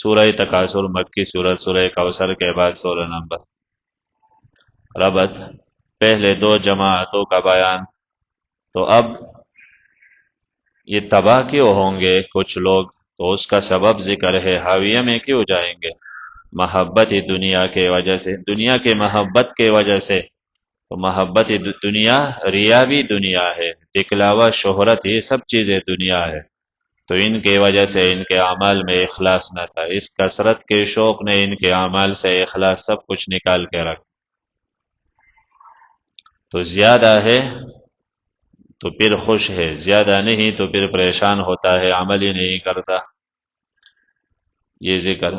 سورہ تکاثر مکی سورت، سورہ کوثر کے بعد 16 نمبر۔ ربط پہلے دو جماعتوں کا بیان۔ تو اب یہ تباہ کیوں ہوں گے کچھ لوگ، تو اس کا سبب ذکر ہے، حاویہ میں کیوں جائیں گے؟ محبت دنیا کے وجہ سے، دنیا کے محبت کے وجہ سے۔ تو محبت دنیا، ریا بھی دنیا ہے، دکھلاوا، شہرت، یہ سب چیزیں دنیا ہے۔ تو ان کی وجہ سے ان کے اعمال میں اخلاص نہ تھا، اس کثرت کے شوق نے ان کے اعمال سے اخلاص سب کچھ نکال کے رکھ۔ تو زیادہ ہے تو پھر خوش ہے، زیادہ نہیں تو پھر پریشان ہوتا ہے، عمل ہی نہیں کرتا۔ یہ ذکر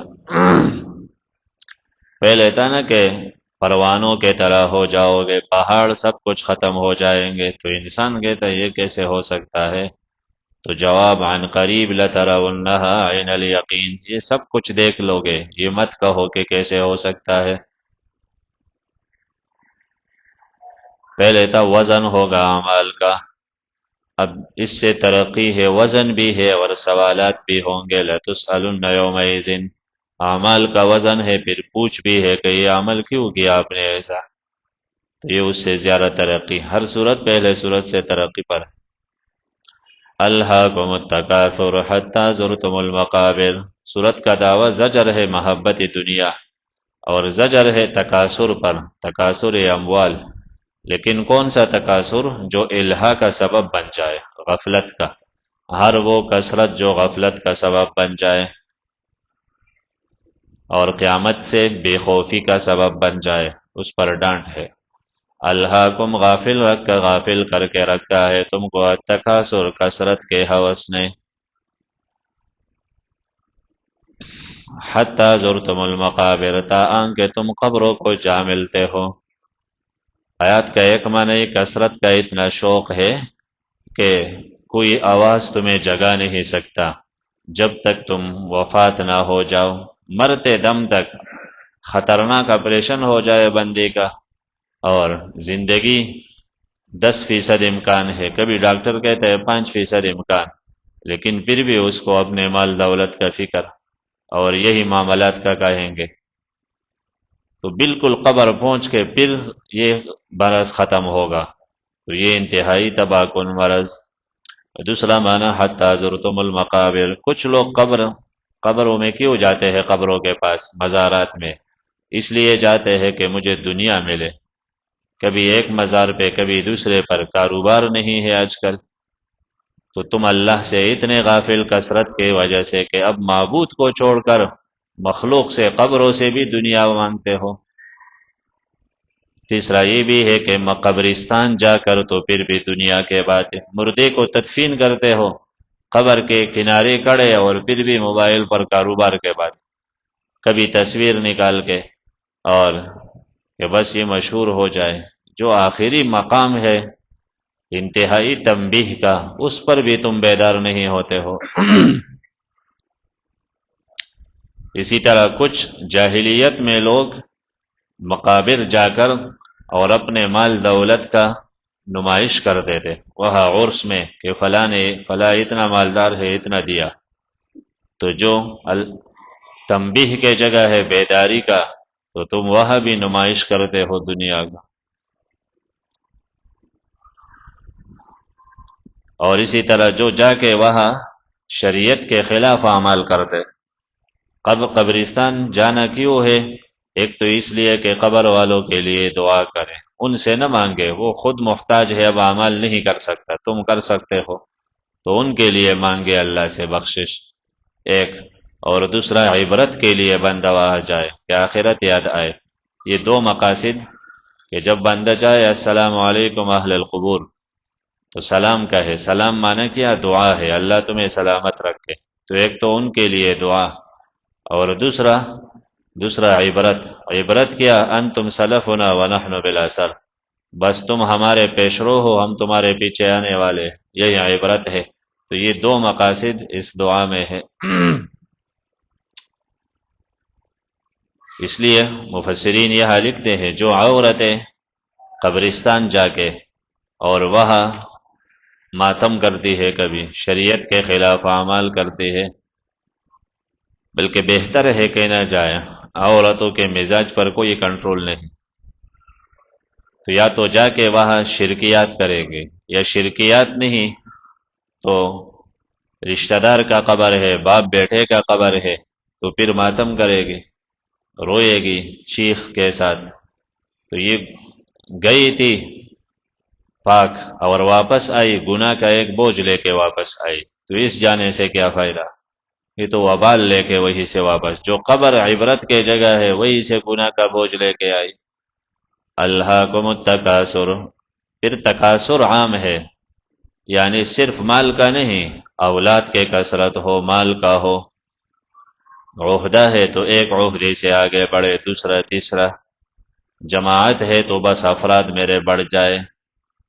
پہلے تھا نا کہ پروانوں کے طرح ہو جاؤ گے، پہاڑ سب کچھ ختم ہو جائیں گے۔ تو انسان کہتا ہے یہ کیسے ہو سکتا ہے؟ تو جواب عن قریب لترونها عین الیقین، یہ سب کچھ دیکھ لو گے، یہ مت کہو کہ کیسے ہو سکتا ہے۔ پہلے تھا وزن ہوگا اعمال کا، اب اس سے ترقی ہے، وزن بھی ہے اور سوالات بھی ہوں گے۔ لتسألن یومئذ، اعمال کا وزن ہے، پھر پوچھ بھی ہے کہ یہ عمل کیوں کیا آپ نے ایسا۔ تو یہ اس سے زیادہ ترقی، ہر صورت پہلے صورت سے ترقی پر۔ الہاکم التکاثر حتی زرتم المقابر، صورت کا دعویٰ زجر ہے محبت دنیا اور زجر ہے تکاثر پر، تکاثر اموال۔ لیکن کون سا تکاثر؟ جو الہا کا سبب بن جائے، غفلت کا، ہر وہ کثرت جو غفلت کا سبب بن جائے اور قیامت سے بے خوفی کا سبب بن جائے، اس پر ڈانٹ ہے۔ الہاکم، غافل کر کے رکھا ہے تم کو، تکاثر، کثرت کے ہوس نے، حتی زرتم المقابر، تاان کہ تم قبروں کو جا ملتے ہو۔ آیات کا ایک معنی کثرت کا اتنا شوق ہے کہ کوئی آواز تمہیں جگا نہیں سکتا جب تک تم وفات نہ ہو جاؤ، مرتے دم تک خطرناک آپریشن ہو جائے بندے کا، اور زندگی 10% امکان ہے، کبھی ڈاکٹر کہتے ہیں 5% امکان، لیکن پھر بھی اس کو اپنے مال دولت کا فکر اور یہی معاملات کا کہیں گے۔ تو بالکل قبر پہنچ کے پھر یہ مرض ختم ہوگا، تو یہ انتہائی تباہ کن مرض۔ دوسرا معنی حتی زرتم المقابر، کچھ لوگ قبروں میں کیوں جاتے ہیں؟ قبروں کے پاس، مزارات میں اس لیے جاتے ہیں کہ مجھے دنیا ملے، کبھی ایک مزار پہ کبھی دوسرے پر، کاروبار نہیں ہے آج کل۔ تو تم اللہ سے اتنے غافل کثرت کی وجہ سے کہ اب معبود کو چھوڑ کر مخلوق سے، قبروں سے بھی دنیا مانگتے ہو۔ تیسرا یہ بھی ہے کہ قبرستان جا کر تو پھر بھی دنیا کے باتیں، مردے کو تدفین کرتے ہو قبر کے کنارے کھڑے، اور پھر بھی موبائل پر کاروبار کے بعد، کبھی تصویر نکال کے، اور کہ بس یہ مشہور ہو جائے۔ جو آخری مقام ہے انتہائی تنبیہ کا، اس پر بھی تم بیدار نہیں ہوتے ہو۔ اسی طرح کچھ جاہلیت میں لوگ مقابر جا کر اور اپنے مال دولت کا نمائش کرتے تھے وہاں عرس میں، کہ فلاں اتنا مالدار ہے، اتنا دیا۔ تو جو تنبیہ کے جگہ ہے، بیداری کا، تو تم وہاں بھی نمائش کرتے ہو دنیا کا۔ اور اسی طرح جو جا کے وہاں شریعت کے خلاف اعمال کرتے۔ قبرستان جانا کیوں ہے؟ ایک تو اس لیے کہ قبر والوں کے لیے دعا کریں، ان سے نہ مانگے، وہ خود محتاج ہے، اب اعمال نہیں کر سکتا، تم کر سکتے ہو، تو ان کے لیے مانگے اللہ سے بخشش، ایک۔ اور دوسرا عبرت کے لیے بندہ وہاں جائے کہ آخرت یاد آئے۔ یہ دو مقاصد، کہ جب بندہ جائے السلام علیکم اہل القبور، تو سلام کہے، سلام معنی کیا؟ دعا ہے، اللہ تمہیں سلامت رکھے۔ تو ایک تو ان کے لیے دعا، اور دوسرا عبرت کیا؟ انتم سلفنا ونحن بالاثر، بس تم ہمارے پیشرو ہو، ہم تمہارے پیچھے آنے والے، یہی عبرت ہے۔ تو یہ دو مقاصد اس دعا میں ہے۔ اس لیے مفسرین یہاں لکھتے ہیں جو عورتیں قبرستان جا کے اور وہاں ماتم کرتی ہے، کبھی شریعت کے خلاف اعمال کرتی ہے، بلکہ بہتر ہے کہ نہ جائے۔ عورتوں کے مزاج پر کوئی کنٹرول نہیں، تو یا تو جا کے وہاں شرکیات کرے گے، یا شرکیات نہیں تو رشتہ دار کا قبر ہے، باپ بیٹے کا قبر ہے، تو پھر ماتم کرے گی، روئے گی چیخ کے ساتھ۔ تو یہ گئی تھی پاک اور واپس آئی گناہ کا ایک بوجھ لے کے واپس آئی، تو اس جانے سے کیا فائدہ؟ یہ تو وبال لے کے وہی سے واپس، جو قبر عبرت کے جگہ ہے وہی سے گناہ کا بوجھ لے کے آئی۔ الہاکم التکاثر، پھر تکاثر عام ہے، یعنی صرف مال کا نہیں، اولاد کے کثرت ہو، مال کا ہو، عہدہ ہے تو ایک عہدے سے آگے بڑھے، دوسرا تیسرا، جماعت ہے تو بس افراد میرے بڑھ جائے،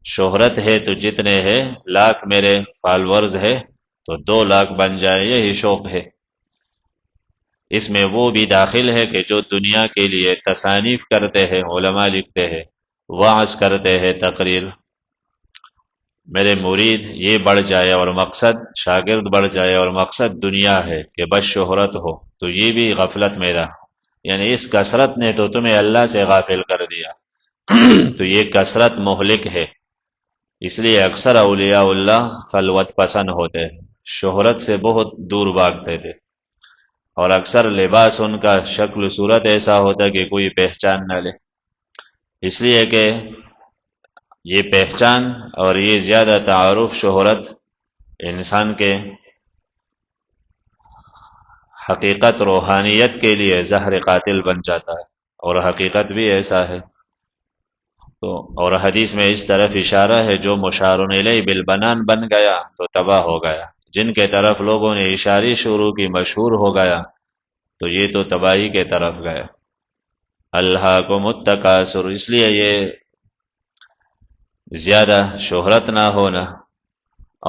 شہرت ہے تو جتنے ہیں لاکھ میرے فالورز ہے تو 2 لاکھ بن جائے، یہی شوق ہے۔ اس میں وہ بھی داخل ہے کہ جو دنیا کے لیے تصانیف کرتے ہیں، علماء لکھتے ہیں، وعظ کرتے ہیں، تقریر، میرے مرید یہ بڑھ جائے اور مقصد شاگرد بڑھ جائے اور مقصد دنیا ہے کہ بس شہرت ہو، تو یہ بھی غفلت میرا، یعنی اس کثرت نے تو تمہیں اللہ سے غافل کر دیا۔ تو یہ کثرت مہلک ہے، اس لیے اکثر اولیاء اللہ خلوت پسند ہوتے ہیں، شہرت سے بہت دور بھاگتے تھے، اور اکثر لباس ان کا شکل صورت ایسا ہوتا کہ کوئی پہچان نہ لے، اس لیے کہ یہ پہچان اور یہ زیادہ تعارف شہرت انسان کے حقیقت روحانیت کے لیے زہر قاتل بن جاتا ہے، اور حقیقت بھی ایسا ہے۔ تو اور حدیث میں اس طرف اشارہ ہے، جو مشار الیہ بالبنان بن گیا تو تباہ ہو گیا، جن کے طرف لوگوں نے اشاری شروع کی مشہور ہو گیا تو یہ تو تباہی کے طرف گیا۔ الہاکم التکاثر، اس لیے یہ زیادہ شہرت نہ ہونا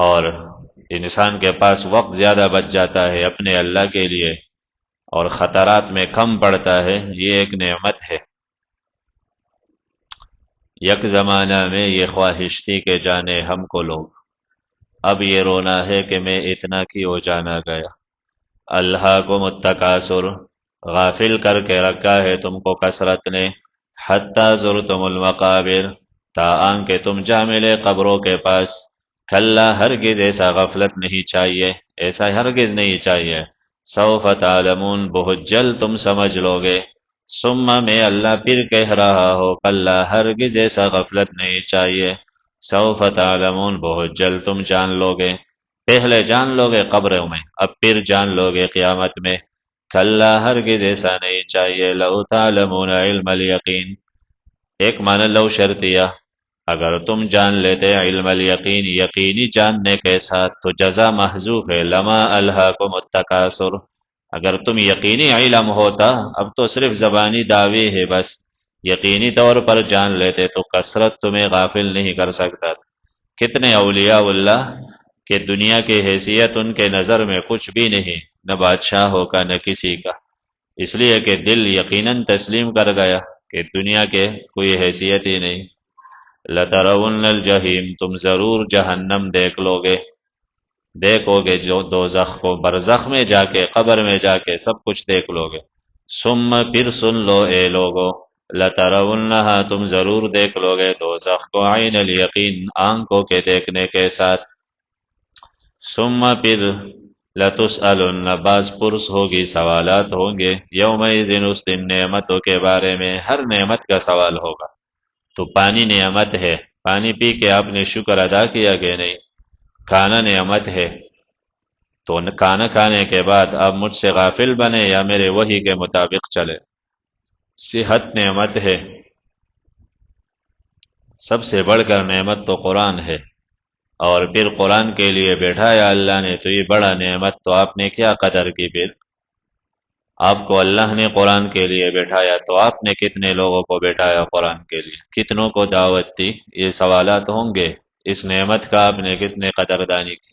اور انسان کے پاس وقت زیادہ بچ جاتا ہے اپنے اللہ کے لیے اور خطرات میں کم پڑتا ہے، یہ ایک نعمت ہے۔ یک زمانہ میں یہ خواہش تھی کہ جانے ہم کو لوگ، اب یہ رونا ہے کہ میں اتنا کیوں جانا گیا۔ الہاکم التکاثر، غافل کر کے رکھا ہے تم کو کثرت نے، حتی زرتم المقابر، تاآن کہ تم جا ملے قبروں کے پاس۔ کلا، ہرگز ایسا غفلت نہیں چاہیے، ایسا ہرگز نہیں چاہیے۔ سوف تعلمون، بہت جلد تم سمجھ لو گے۔ ثم، میں اللہ پھر کہہ رہا ہو، کلا، ہرگز ایسا غفلت نہیں چاہیے۔ سوف تعلمون، بہت جلد تم جان لو گے، پہلے جان لو گے قبروں میں، اب پھر جان لو گے قیامت میں۔ کلا، ہرگز ایسا نہیں چاہیے۔ لو تعلمون علم الیقین، ایک معنی لو شرطیہ، اگر تم جان لیتے علم الیقین، یقینی جاننے کے ساتھ، تو جزا محذوف ہے، لما الہاکم التکاثر، اگر تم یقینی علم ہوتا، اب تو صرف زبانی دعوی ہے بس، یقینی طور پر جان لیتے تو کثرت تمہیں غافل نہیں کر سکتا۔ کتنے اولیاء اللہ کہ دنیا کی حیثیت ان کے نظر میں کچھ بھی نہیں، نہ بادشاہوں کا نہ کسی کا، اس لیے کہ دل یقیناً تسلیم کر گیا کہ دنیا کے کوئی حیثیت ہی نہیں۔ لَتَرَوُنَّ الْجَحِيمَ، تم ضرور جہنم دیکھو گے جو دوزخ کو، برزخ میں جا کے، قبر میں جا کے سب کچھ دیکھ لو گے۔ ثم، پھر سن لو اے لوگو، لَتَرَوُنَّهَا، تم ضرور دیکھ لو گے دوزخ کو، عین الیقین، آنکھوں کے دیکھنے کے ساتھ۔ ثم، پھر لَتُسْأَلُنَّ، باز پرس ہوگی، سوالات ہوں گے، یومئذ، اس دن، نعمتوں کے بارے میں، ہر نعمت کا سوال ہوگا۔ تو پانی نعمت ہے، پانی پی کے آپ نے شکر ادا کیا کہ نہیں؟ کھانا نعمت ہے، تو کھانا کھانے کے بعد آپ مجھ سے غافل بنے یا میرے وحی کے مطابق چلے۔ صحت نعمت ہے، سب سے بڑھ کر نعمت تو قرآن ہے، اور پھر قرآن کے لیے بیٹھایا اللہ نے تو یہ بڑا نعمت، تو آپ نے کیا قدر کی؟ پھر آپ کو اللہ نے قرآن کے لیے بیٹھایا تو آپ نے کتنے لوگوں کو بیٹھایا قرآن کے لیے، کتنوں کو دعوت دی؟ یہ سوالات ہوں گے، اس نعمت کا آپ نے کتنے قدردانی کی۔